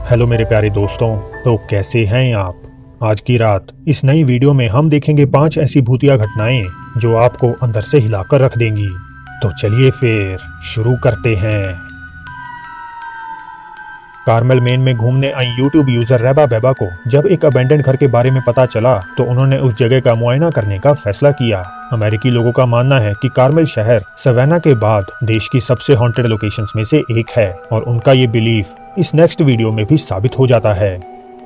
Hello मेरे प्यारे दोस्तों, तो कैसे हैं आप। आज की रात इस नई वीडियो में हम देखेंगे 5 ऐसी भूतिया घटनाएं जो आपको अंदर से हिलाकर रख देंगी। तो चलिए फिर शुरू करते हैं। कार्मेल मेन में घूमने आई यूट्यूब यूजर रेबा बेबा को जब एक अबेंडन घर के बारे में पता चला तो उन्होंने उस जगह का मुआयना करने का फैसला किया। अमेरिकी लोगों का मानना है कि कार्मेल शहर सवेना के बाद देश की सबसे हॉन्टेड लोकेशंस में से एक है और उनका ये बिलीफ इस नेक्स्ट वीडियो में भी साबित हो जाता है।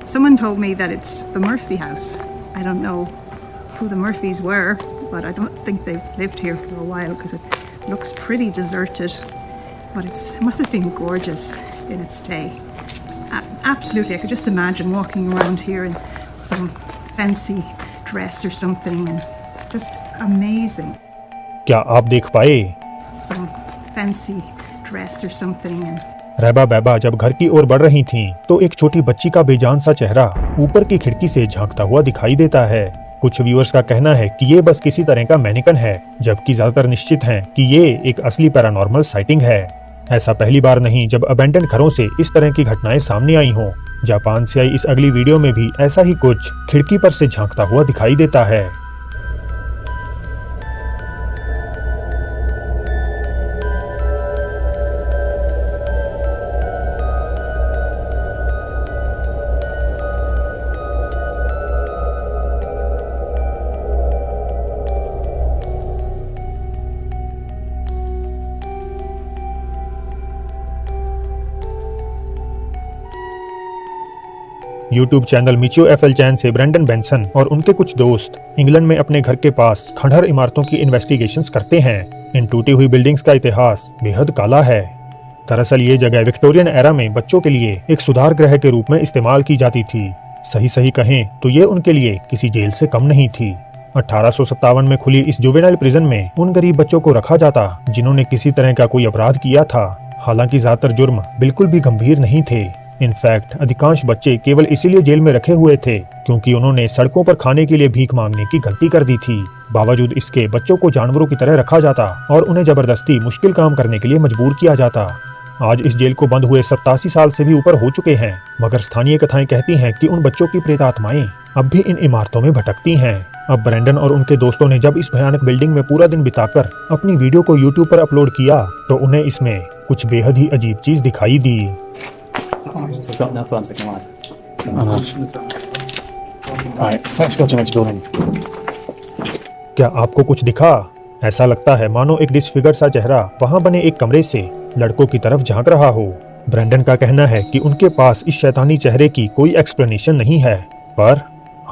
Someone told me that it's the Murphy house. I don't know who the Murphys were, but I don't think they've lived here for a while because it looks pretty deserted. But it must have been gorgeous in its day. Absolutely, I could just imagine walking around here in some fancy dress or something, and just amazing. क्या आप देख पाए? Some fancy dress or something, and रेबा बेबा जब घर की ओर बढ़ रही थीं, तो एक छोटी बच्ची का बेजान सा चेहरा ऊपर की खिड़की से झांकता हुआ दिखाई देता है। कुछ व्यूअर्स का कहना है कि ये बस किसी तरह का मैनिकन है, जबकि ज्यादातर निश्चित हैं कि ये एक असली पैरानॉर्मल साइटिंग है। ऐसा पहली बार नहीं जब अबेंडन घरों से इस तरह की घटनाएं सामने आई हों। जापान से आई इस अगली वीडियो में भी ऐसा ही कुछ खिड़की पर से झांकता हुआ दिखाई देता है। यूट्यूब चैनल मिचियो एफएल चैन से ब्रेंडन बेंसन और उनके कुछ दोस्त इंग्लैंड में अपने घर के पास खंडहर इमारतों की इन्वेस्टिगेशंस करते हैं। इन टूटी हुई बिल्डिंग्स का इतिहास बेहद काला है। दरअसल ये जगह विक्टोरियन एरा में बच्चों के लिए एक सुधार गृह के रूप में इस्तेमाल की जाती थी। सही कहें तो ये उनके लिए किसी जेल से कम नहीं थी। 1857 में खुली इस जुवेनाइल प्रिजन में उन गरीब बच्चों को रखा जाता जिन्होंने किसी तरह का कोई अपराध किया था। हालांकि ज्यादातर जुर्म बिल्कुल भी गंभीर नहीं थे। इनफैक्ट अधिकांश बच्चे केवल इसीलिए जेल में रखे हुए थे क्योंकि उन्होंने सड़कों पर खाने के लिए भीख मांगने की गलती कर दी थी। बावजूद इसके बच्चों को जानवरों की तरह रखा जाता और उन्हें जबरदस्ती मुश्किल काम करने के लिए मजबूर किया जाता। आज इस जेल को बंद हुए 87 साल से भी ऊपर हो चुके हैं, मगर स्थानीय कथाएं कहती हैं कि उन बच्चों की प्रेतात्माएं अब भी इन इमारतों में भटकती हैं। अब ब्रेंडन और उनके दोस्तों ने जब इस भयानक बिल्डिंग में पूरा दिन बिताकर अपनी वीडियो को यूट्यूब पर अपलोड किया तो उन्हें इसमें कुछ बेहद ही अजीब चीज दिखाई दी। क्या आपको कुछ दिखा? ऐसा लगता है मानो एक डिसफिगर सा चेहरा वहां बने एक कमरे से लड़कों की तरफ झांक रहा हो। ब्रेंडन का कहना है कि उनके पास इस शैतानी चेहरे की कोई एक्सप्लेनेशन नहीं है, पर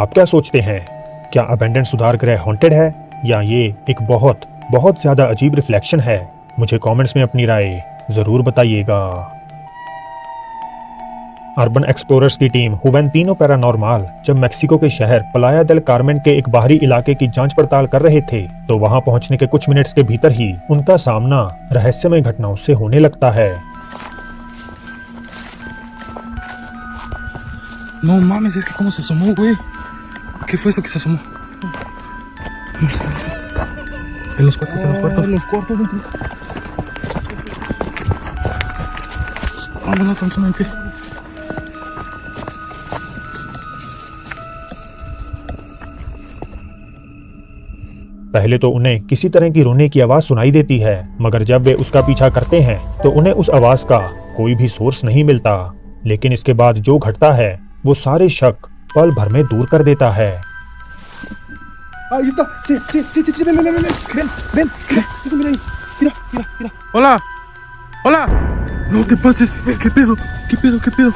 आप क्या सोचते हैं? क्या अबेंडन सुधार गृह हॉन्टेड है या ये एक बहुत ज्यादा अजीब रिफ्लेक्शन है? मुझे कमेंट्स में अपनी राय जरूर बताइएगा। अर्बन एक्सप्लोरर्स की टीम हुवेंतिनो पैरानॉर्मल जब मेक्सिको के शहर प्लाया देल कार्मेन के एक बाहरी इलाके की जांच पड़ताल कर रहे थे तो वहां पहुंचने के कुछ मिनट्स के भीतर ही उनका सामना रहस्यमय घटनाओं से होने लगता है। No mames, es que cómo se asomó, güey. ¿Qué fue eso que se asomó? En los cuartos, en los cuartos. En los cuartos. No, tan solo en pie. पहले तो उन्हें किसी तरह की रोने की आवाज सुनाई देती है, मगर जब वे उसका पीछा करते हैं तो उन्हें उस आवाज का कोई भी सोर्स नहीं मिलता। लेकिन इसके बाद जो घटता है वो सारे शक पल भर में दूर कर देता है। Hola, hola. No te pases. ¿Qué pedo? ¿Qué pedo? ¿Qué pedo?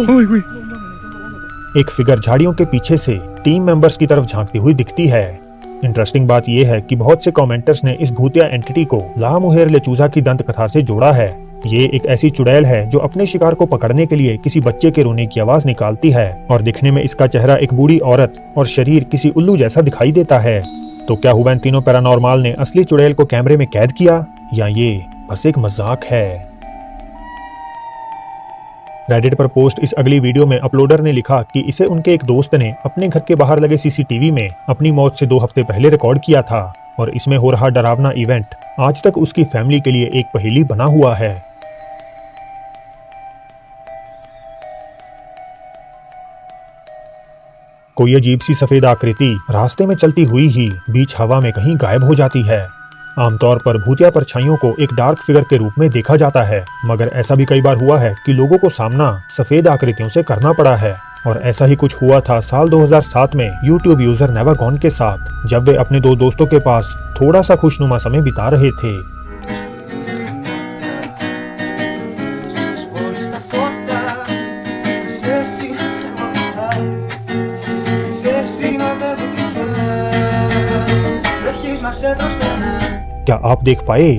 Ay, güey. एक फिगर झाड़ियों के पीछे से टीम मेंबर्स की तरफ झांकती हुई दिखती है। इंटरेस्टिंग बात यह है कि बहुत से कमेंटर्स ने इस भूतिया एंटिटी को लामुहेर लेचूजा की दंत कथा से जोड़ा है। ये एक ऐसी चुड़ैल है जो अपने शिकार को पकड़ने के लिए किसी बच्चे के रोने की आवाज निकालती है और दिखने में इसका चेहरा एक बूढ़ी औरत और शरीर किसी उल्लू जैसा दिखाई देता है। तो क्या हुवेंतिनो पैरानॉर्मल ने असली चुड़ैल को कैमरे में कैद किया या ये बस एक मजाक है? रेडिट पर पोस्ट इस अगली वीडियो में अपलोडर ने लिखा कि इसे उनके एक दोस्त ने अपने घर के बाहर लगे सीसीटीवी में अपनी मौत से 2 हफ्ते पहले रिकॉर्ड किया था और इसमें हो रहा डरावना इवेंट आज तक उसकी फैमिली के लिए एक पहेली बना हुआ है। कोई अजीब सी सफेद आकृति रास्ते में चलती हुई ही बीच हवा में कहीं गायब हो जाती है। आमतौर पर भूतिया परछाइयों को एक डार्क फिगर के रूप में देखा जाता है, मगर ऐसा भी कई बार हुआ है कि लोगों को सामना सफेद आकृतियों से करना पड़ा है। और ऐसा ही कुछ हुआ था साल 2007 में YouTube यूजर नेवागॉन के साथ, जब वे अपने दो दोस्तों के पास थोड़ा सा खुशनुमा समय बिता रहे थे। क्या आप देख पाए?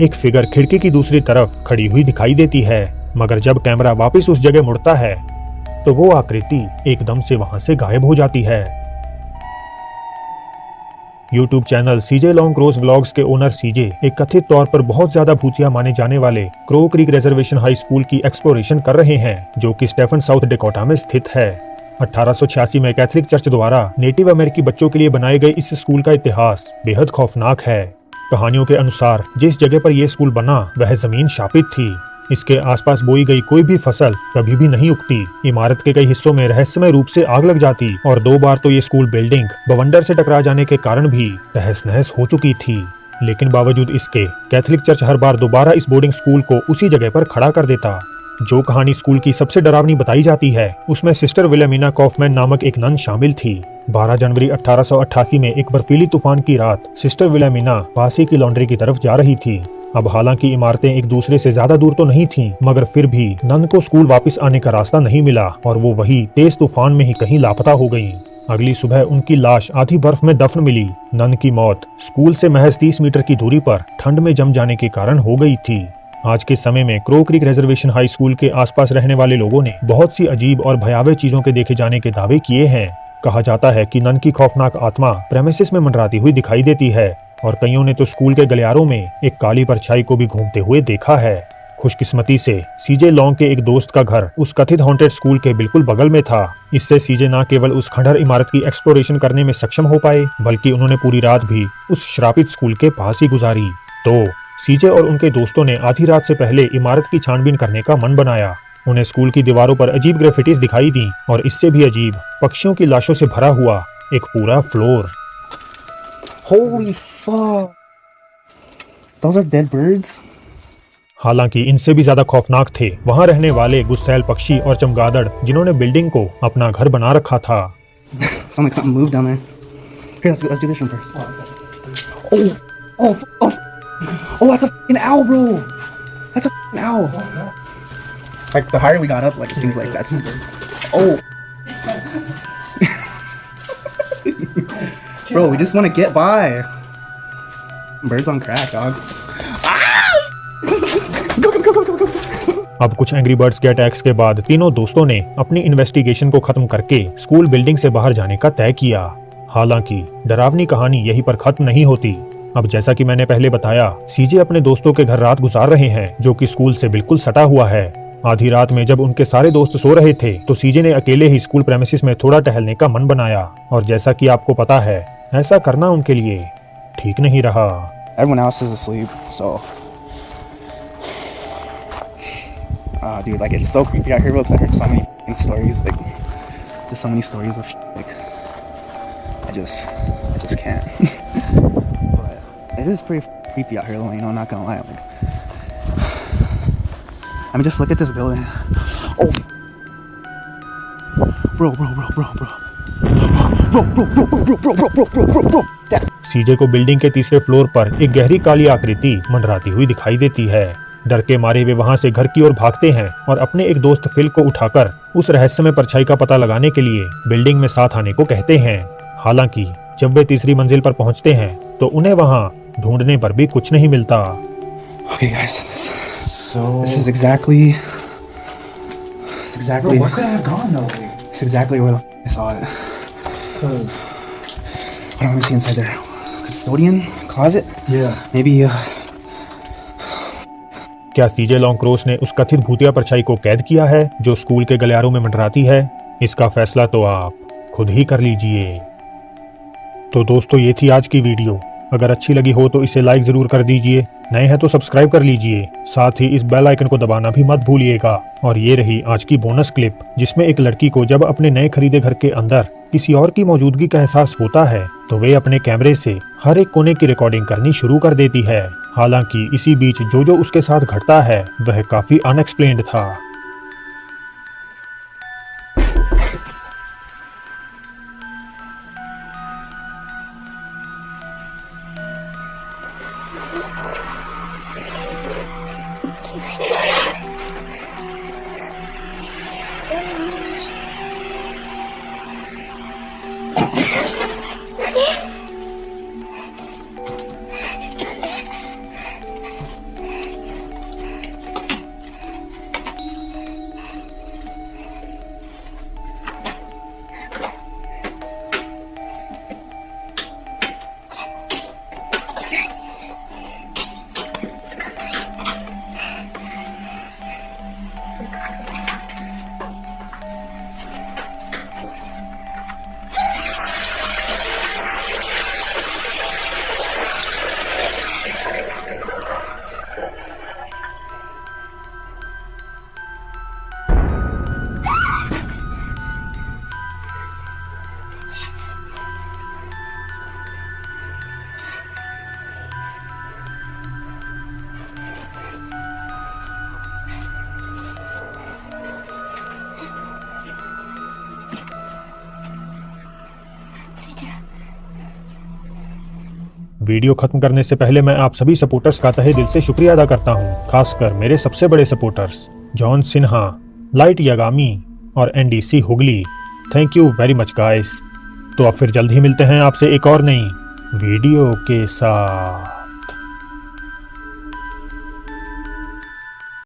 एक फिगर खिड़की की दूसरी तरफ खड़ी हुई दिखाई देती है, मगर जब कैमरा वापस उस जगह मुड़ता है तो वो आकृति एकदम से वहां से गायब हो जाती है। YouTube चैनल सीजे लॉन्ग क्रोस व्लॉग्स के ओनर सीजे एक कथित तौर पर बहुत ज्यादा भूतिया माने जाने वाले crow creek reservation high school की एक्सप्लोरेशन कर रहे हैं, जो कि स्टेफन साउथ डेकोटा में स्थित है। 1886 में कैथोलिक चर्च द्वारा नेटिव अमेरिकी बच्चों के लिए बनाए गए इस स्कूल का इतिहास बेहद खौफनाक है। कहानियों के अनुसार जिस जगह पर यह स्कूल बना वह जमीन शापित थी। इसके आसपास बोई गई कोई भी फसल कभी भी नहीं उगती। इमारत के कई हिस्सों में रहस्यमय रूप से आग लग जाती और 2 बार तो ये स्कूल बिल्डिंग बवंडर से टकरा जाने के कारण भी तहस नहस हो चुकी थी। लेकिन बावजूद इसके कैथोलिक चर्च हर बार दोबारा इस बोर्डिंग स्कूल को उसी जगह पर खड़ा कर देता। जो कहानी स्कूल की सबसे डरावनी बताई जाती है उसमें सिस्टर विलेमिना कॉफमैन नामक एक नन शामिल थी। 12 जनवरी 1888 में एक बर्फीली तूफान की रात सिस्टर विलेमिना पासी की लॉन्ड्री की तरफ जा रही थी। अब हालांकि इमारतें एक दूसरे से ज्यादा दूर तो नहीं थीं, मगर फिर भी नन को स्कूल वापस आने का रास्ता नहीं मिला और वो वही तेज तूफान में ही कहीं लापता हो गईं। अगली सुबह उनकी लाश आधी बर्फ में दफन मिली। नन की मौत स्कूल से महज 30 मीटर की दूरी पर ठंड में जम जाने के कारण हो गई थी। आज के समय में crow creek reservation high school के आसपास रहने वाले लोगों ने बहुत सी अजीब और भयावह चीजों के देखे जाने के दावे किए हैं। कहा जाता है कि नन की खौफनाक आत्मा प्रेमिसेस में मंडराती हुई दिखाई देती है और कईयों ने तो स्कूल के गलियारों में एक काली परछाई को भी घूमते हुए देखा है। खुशकिस्मती से सीजे लॉन्ग के एक दोस्त का घर उस कथित हॉन्टेड स्कूल के बिल्कुल बगल में था। इससे सीजे न केवल उस खंडहर इमारत की एक्सप्लोरेशन करने में सक्षम हो पाए, बल्कि उन्होंने पूरी रात भी उस श्रापित स्कूल के पास ही गुजारी। तो सीजे और उनके दोस्तों ने आधी रात से पहले इमारत की छानबीन करने का मन बनाया। उन्हें स्कूल की दीवारों पर अजीब ग्राफिटीज दिखाई दी और इससे भी अजीब पक्षियों की लाशों से भरा हुआ एक पूरा floor. Holy fuck! Those are dead birds? हालांकि इनसे भी ज्यादा खौफनाक थे वहां रहने वाले गुस्सैल पक्षी और चमगादड़, जिन्होंने बिल्डिंग को अपना घर बना रखा था। Sounds like something moved down there. Here, let's do this one first. Oh, that's a fucking owl, bro. That's a fucking owl. Like the higher we got up, like it seems like that's. Oh. Bro, we just want to get by. Birds on crack, dog. अब कुछ angry birds के attacks के बाद तीनों दोस्तों ने अपनी investigation को खत्म करके स्कूल बिल्डिंग से बाहर जाने का तय किया। हालांकि डरावनी कहानी यहीं पर खत्म नहीं होती। अब जैसा कि मैंने पहले बताया, सीजे अपने दोस्तों के घर रात गुजार रहे हैं, जो कि स्कूल से बिल्कुल सटा हुआ है। आधी रात में जब उनके सारे दोस्त सो रहे थे तो सीजे ने अकेले ही स्कूल प्रेमिसेस में थोड़ा टहलने का मन बनाया, और जैसा कि आपको पता है ऐसा करना उनके लिए ठीक नहीं रहा। Everyone else is asleep, so. Dude, like it's so creepy out here, bro. I heard so many fucking stories, like just so many stories of like I just can't. But it is pretty creepy out here, though. You know, I'm not gonna lie. I mean, just look at this building. Oh, bro. सीजे को building के तीसरे floor पर एक गहरी काली आकृति मंडराती हुई दिखाई देती है। डर के मारे वे वहां से घर की ओर भागते हैं और अपने एक दोस्त फिल को उठाकर उस रहस्यमय परछाई का पता लगाने के लिए बिल्डिंग में साथ आने को कहते हैं। हालांकि जब वे तीसरी मंजिल पर पहुंचते हैं तो उन्हें वहां ढूंढने पर भी कुछ नहीं मिलता। Okay, guys, this is exactly. Bro, where could I have gone though? It's exactly where I saw it. What do I see inside there? Custodian closet? Yeah. Maybe. क्या सीजे लॉन्ग क्रोस ने उस कथित भूतिया परछाई को कैद किया है जो स्कूल के गलियारों में मंडराती है? इसका फैसला तो आप खुद ही कर लीजिए। तो दोस्तों, ये थी आज की वीडियो। अगर अच्छी लगी हो तो इसे लाइक जरूर कर दीजिए, नए हैं तो सब्सक्राइब कर लीजिए, साथ ही इस बेल आइकन को दबाना भी मत भूलिएगा। और ये रही आज की बोनस क्लिप, जिसमें एक लड़की को जब अपने नए खरीदे घर के अंदर किसी और की मौजूदगी का एहसास होता है तो वे अपने कैमरे से हर एक कोने की रिकॉर्डिंग करनी शुरू कर देती है। हालांकि इसी बीच जो उसके साथ घटता है वह काफी अनएक्सप्लेन्ड था। वीडियो खत्म करने से पहले मैं आप सभी सपोर्टर्स का तहे दिल से शुक्रिया अदा करता हूं, खासकर मेरे सबसे बड़े supporters John Sinha, light Yagami और NDC Hooghly. Thank you very much guys. तो अब फिर जल्द ही मिलते हैं आपसे एक और नई वीडियो के साथ।